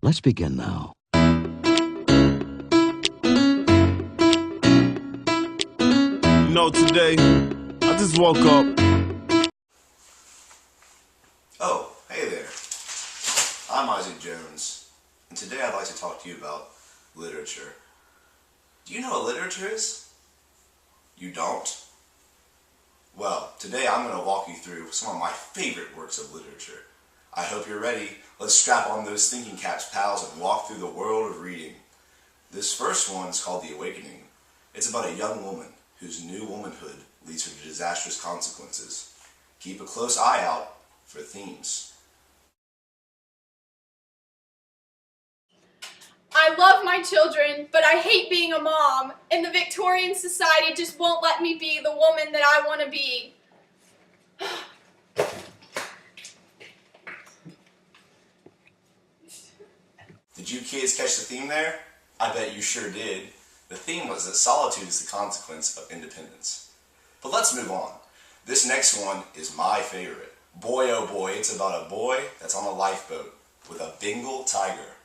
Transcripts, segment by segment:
Let's begin now. Today, I just woke up. Oh, hey there. I'm Isaac Jones, and today I'd like to talk to you about literature. Do you know what literature is? You don't? Well, today I'm going to walk you through some of my favorite works of literature. I hope you're ready. Let's strap on those thinking caps, pals, and walk through the world of reading. This first one is called The Awakening. It's about a young woman whose new womanhood leads her to disastrous consequences. Keep a close eye out for themes. I love my children, but I hate being a mom, and the Victorian society just won't let me be the woman that I want to be. Did you kids catch the theme there? I bet you sure did. The theme was that solitude is the consequence of independence. But let's move on. This next one is my favorite. Boy oh boy, it's about a boy that's on a lifeboat with a Bengal tiger.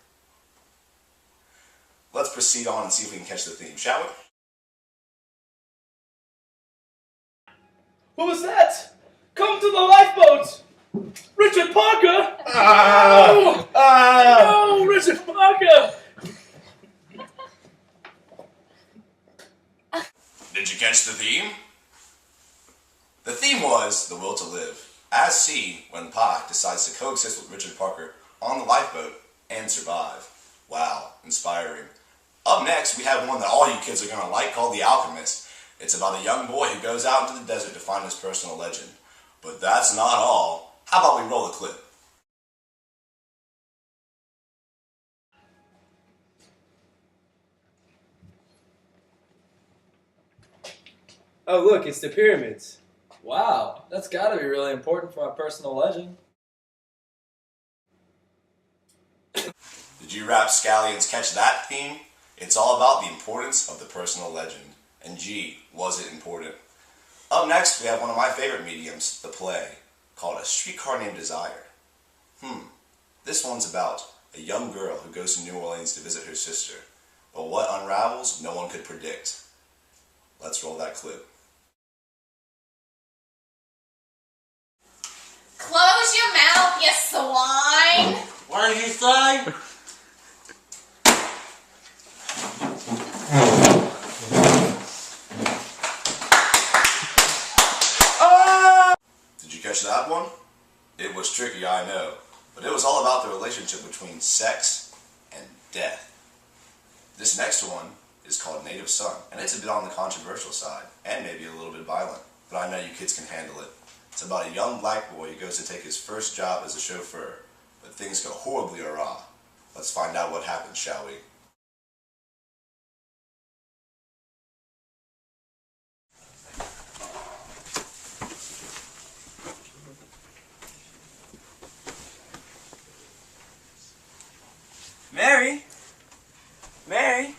Let's proceed on and see if we can catch the theme, shall we? What was that? Come to the lifeboat! Richard Parker! No, Richard Parker! Did you catch the theme? The theme was the will to live, as seen when Pi decides to coexist with Richard Parker on the lifeboat and survive. Wow, inspiring. Up next, we have one that all you kids are going to like called The Alchemist. It's about a young boy who goes out into the desert to find his personal legend. But that's not all. How about we roll a clip? Oh look, it's the pyramids. Wow, that's gotta be really important for my personal legend. Did you rapscallions catch that theme? It's all about the importance of the personal legend. And gee, was it important. Up next, we have one of my favorite mediums, the play, called A Streetcar Named Desire. This one's about a young girl who goes to New Orleans to visit her sister. But what unravels, no one could predict. Let's roll that clip. Close your mouth, you swine! What did you say? Did you catch that one? It was tricky, I know, but it was all about the relationship between sex and death. This next one is called Native Son, and it's a bit on the controversial side, and maybe a little bit violent, but I know you kids can handle it. It's about a young black boy who goes to take his first job as a chauffeur, but things go horribly awry. Let's find out what happens, shall we? Mary? Mary?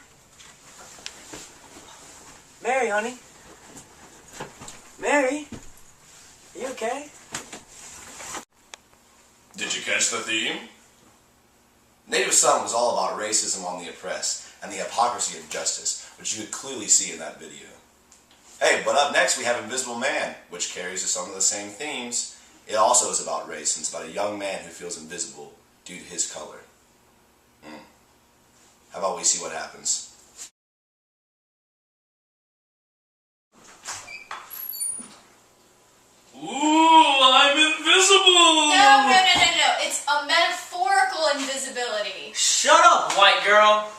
Mary, honey? Mary? Are you okay? Did you catch the theme? Native Son was all about racism on the oppressed and the hypocrisy of justice, which you could clearly see in that video. Hey, but up next we have Invisible Man, which carries some of the same themes. It also is about race, and it's about a young man who feels invisible due to his color. How about we see what happens? Ooh, I'm invisible! No. It's a metaphorical invisibility. Shut up, white girl!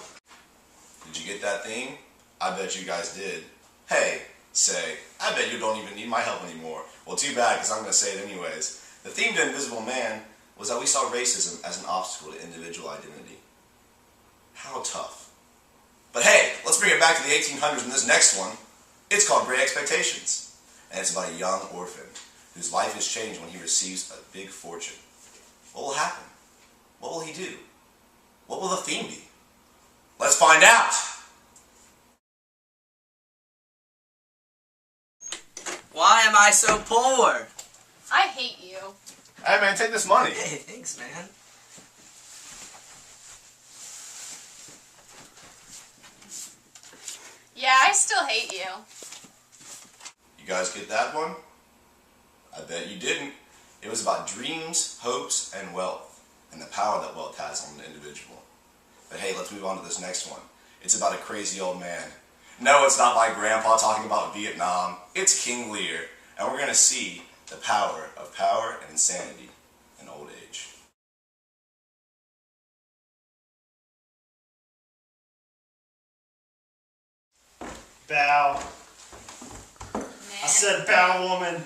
Did you get that theme? I bet you guys did. Hey, say, I bet you don't even need my help anymore. Well, too bad, because I'm going to say it anyways. The theme to Invisible Man was that we saw racism as an obstacle to individual identity. How tough. But hey, let's bring it back to the 1800s in this next one. It's called Great Expectations. And it's about a young orphan whose life is changed when he receives a big fortune. What will happen? What will he do? What will the theme be? Let's find out! Why am I so poor? I hate you. Hey man, take this money. Hey, thanks, man. still hate you. You guys get that one? I bet you didn't. It was about dreams, hopes, and wealth, and the power that wealth has on an individual. But hey, let's move on to this next one. It's about a crazy old man. No, it's not my grandpa talking about Vietnam. It's King Lear, and we're going to see the power of power and insanity in old age. Bow. I said bow, woman.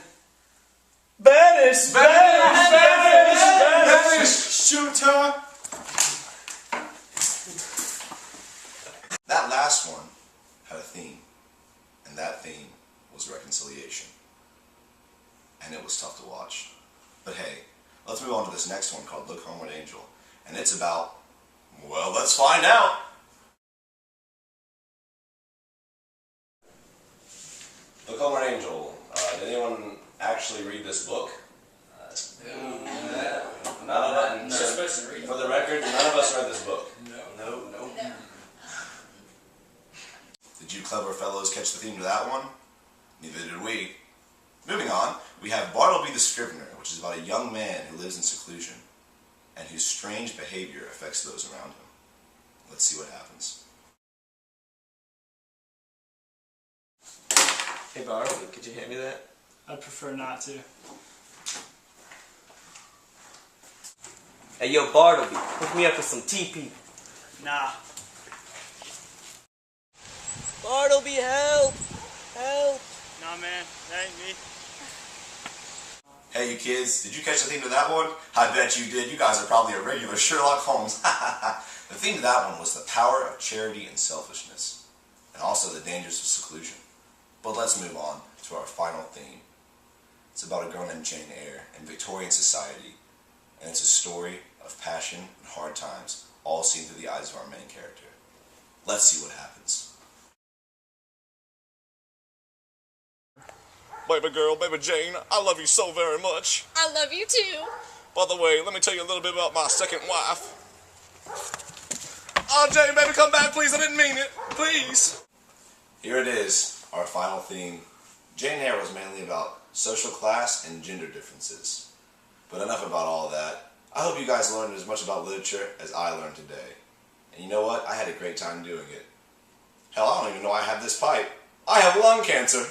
Banish! Banish! Banish! Banish! Shoot her! That last one had a theme, and that theme was reconciliation. And it was tough to watch. But hey, let's move on to this next one called Look Homeward Angel. And it's about, well, let's find out! Look Homeward Angel. Did anyone actually read this book? None of us. For the record, none of us read this book. No. Did you clever fellows catch the theme to that one? Neither did we. Moving on, we have Bartleby the Scrivener, which is about a young man who lives in seclusion and whose strange behavior affects those around him. Let's see what happens. Hey Bartleby, could you hand me that? I'd prefer not to. Hey yo Bartleby, hook me up with some TP. Nah. Bartleby, help! Help! Nah, man. That ain't me. Hey you kids, did you catch the theme to that one? I bet you did. You guys are probably a regular Sherlock Holmes. The theme to that one was the power of charity and selfishness, and also the dangers of seclusion. But let's move on to our final theme. It's about a girl named Jane Eyre in Victorian society, and it's a story of passion and hard times, all seen through the eyes of our main character. Let's see what happens. Baby girl, baby Jane, I love you so very much. I love you too. By the way, let me tell you a little bit about my second wife. Oh, Jane, baby, come back, please. I didn't mean it. Please. Here it is, our final theme. Jane Eyre was mainly about social class and gender differences. But enough about all that. I hope you guys learned as much about literature as I learned today. And you know what? I had a great time doing it. Hell, I don't even know I have this pipe. I have lung cancer.